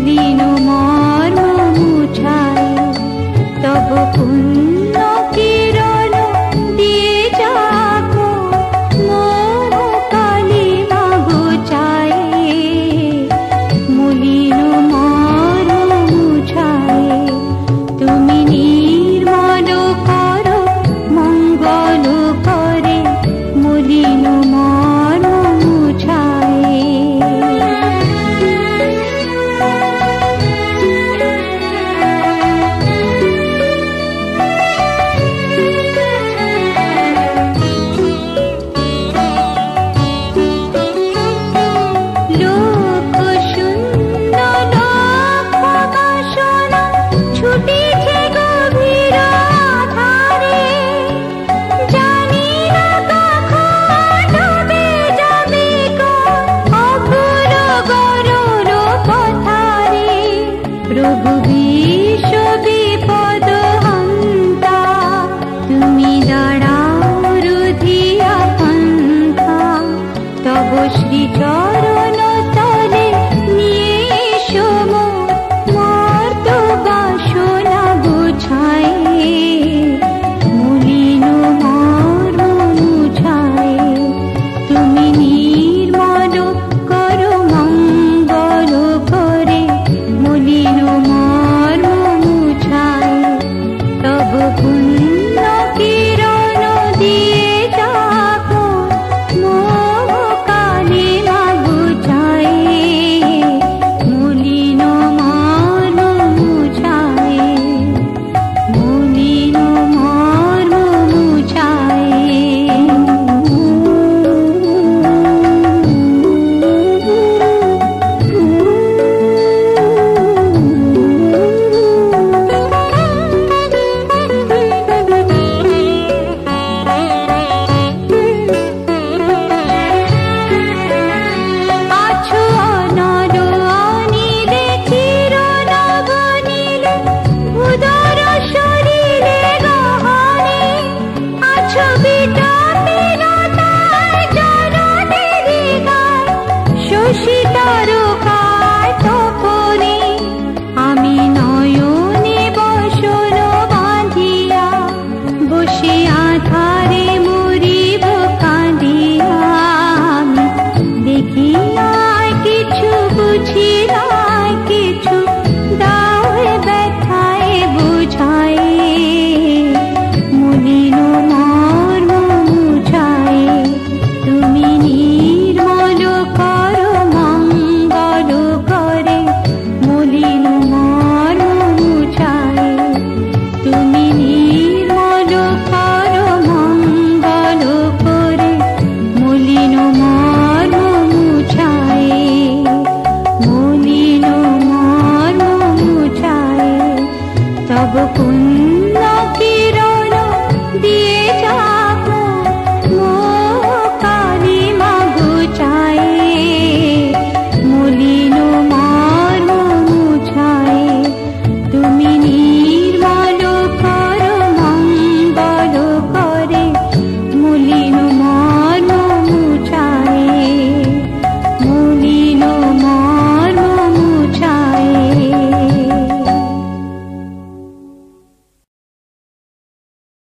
মলিন মর্ম মুছায় তব পুণ্য কিরণ দিয়ে যাকো মোহ কালিমা ঘুচায় মলিন মর্ম মুছায় তুমি নির্মল করো মঙ্গল করে মলিন মর্ম মুছায় প্রভু বিশ্ব বিপদ হন্তা তুমি দাঁড়াও রুধিয়া পন্থা তব শ্রীচরণ তলে নিয়ে এসো মর্ত বাসনা বুঝায় মলিন মর্ম মুছায় তুমি নির্মল করো মঙ্গল করে মলিন মর্ম মুছায় তব পুণ্য কিরণ দিয়ে যাকো মোহ কালিমা ঘুচায় মলিন মর্ম মুছায় মলিন মর্ম মুছায় আমি নয়নে বসন বাঁধিয়া বসে আধারে মরিব কাঁদিয়া দেখি নাই কিছু বুঝি নাই কিছু দাও ব্যথায় বুঝায় মলিন মর্ম মুছায় তুমি নির্মল করো মঙ্গল করে মলিন মর্ম মুছায় তুমি নির্মল করো মঙ্গল করে মলিন মর্ম মুছায় মলিন মর্ম মুছায় তব পুণ্য